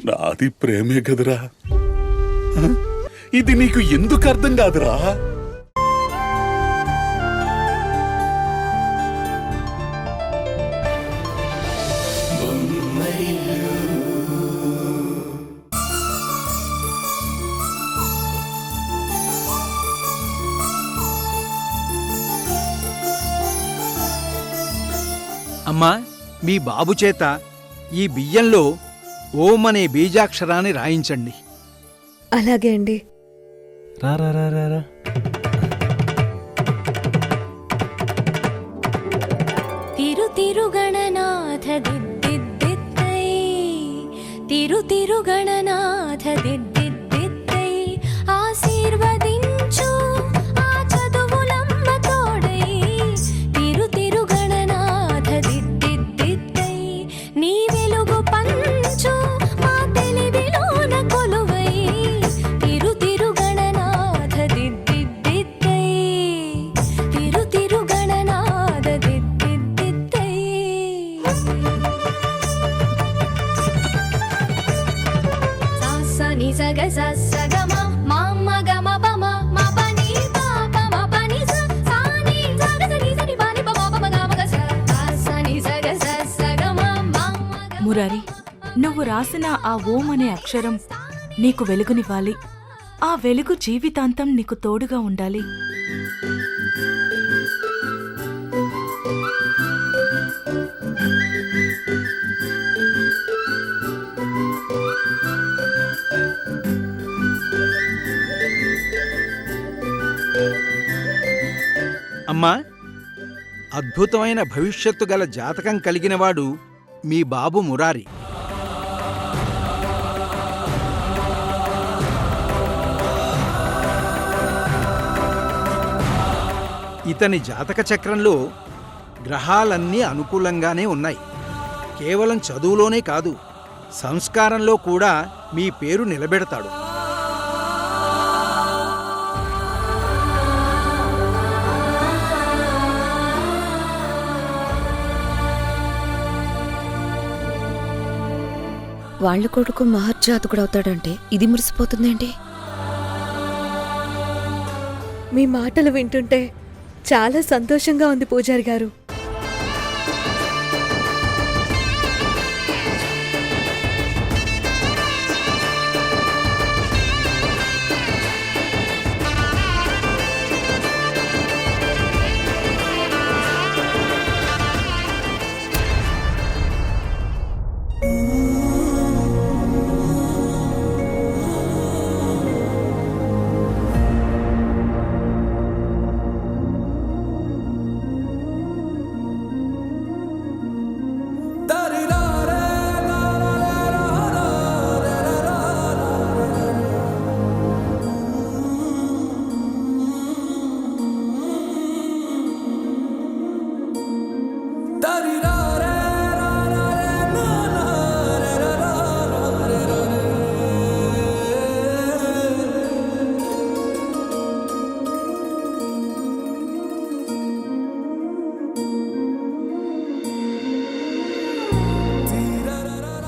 నాది ప్రేమే కదరా. ఇది నీకు ఎందుకు అర్థం కాదురా? అమ్మా, మీ బాబు చేత ఈ బియ్యంలో ఓం అనే బీజాక్షరాన్ని రాయించండి. అలాగే అండి. తిరుతిరుగణనాథ దిద్దిద్దిద్దై, తిరుతిరుగణనాథ దిద్దిద్దిద్దై, ఆశీర్వదించు ఆ చదువులమ్మ తోడై, తిరుతిరుగణనాథ దిద్దిద్దిద్దై, నీ వెలుగు పంచు మా తెలివిలోన కొలువై, తిరుతిరుగణనాథ దిద్దిద్దిద్దై, తిరుతిరుగణనాథ దిద్దిద్దిద్దై. సాసని సగ సగమ మామ గమ పమ మా పని పాప మా పని సాని సగ సని సని పని పమ పమ గమ గ సాసని సగ సగమ మామ. మురారి, నువ్వు రాసిన ఆ ఓం అనే అక్షరం నీకు వెలుగునివ్వాలి. ఆ వెలుగు జీవితాంతం నీకు తోడుగా ఉండాలి. అమ్మా, అద్భుతమైన భవిష్యత్తు గల జాతకం కలిగినవాడు మీ బాబు మురారి. ఇతని జాతక చక్రంలో గ్రహాలన్నీ అనుకూలంగానే ఉన్నాయి. కేవలం చదువులోనే కాదు, సంస్కారంలో కూడా మీ పేరు నిలబెడతాడు. వాళ్ళ కొడుకు మహర్జాతకుడవుతాడంటే ఇది మురిసిపోతుందేంటి? మీ మాటలు వింటుంటే చాలా సంతోషంగా ఉంది పూజారి గారు.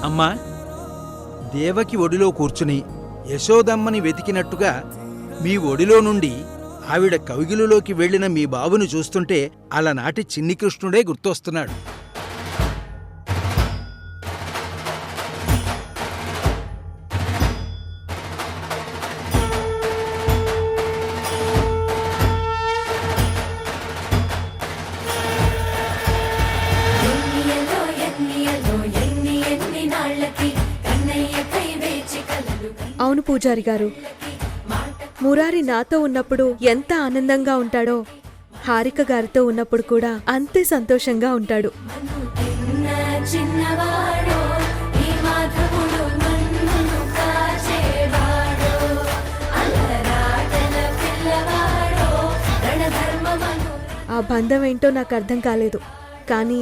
అమ్మా, దేవకి ఒడిలో కూర్చుని యశోదమ్మని వెతికినట్టుగా మీ ఒడిలో నుండి ఆవిడ కవిగిలులోకి వెళ్లిన మీ బాబును చూస్తుంటే అలనాటి చిన్ని కృష్ణుడే గుర్తొస్తున్నాడు. అవును పూజారి గారు, మురారి నాతో ఉన్నప్పుడు ఎంత ఆనందంగా ఉంటాడో హారిక గారితో ఉన్నప్పుడు కూడా అంతే సంతోషంగా ఉంటాడు. ఆ బంధం ఏంటో నాకు అర్థం కాలేదు, కానీ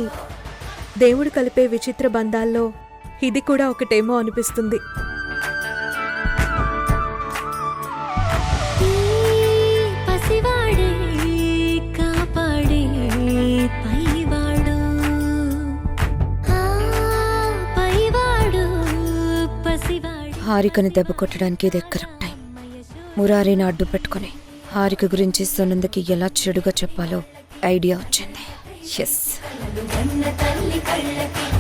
దేవుడు కలిపే విచిత్ర బంధాల్లో ఇది కూడా ఒకటేమో అనిపిస్తుంది. హారికని దెబ్బ కొట్టడానికి ఇదే కరెక్ట్ టైం. మురారిని అడ్డు పెట్టుకుని హారిక గురించి సునందకి ఎలా చెడుగా చెప్పాలో ఐడియా వచ్చింది. ఎస్. తల్లి కళ్ళకి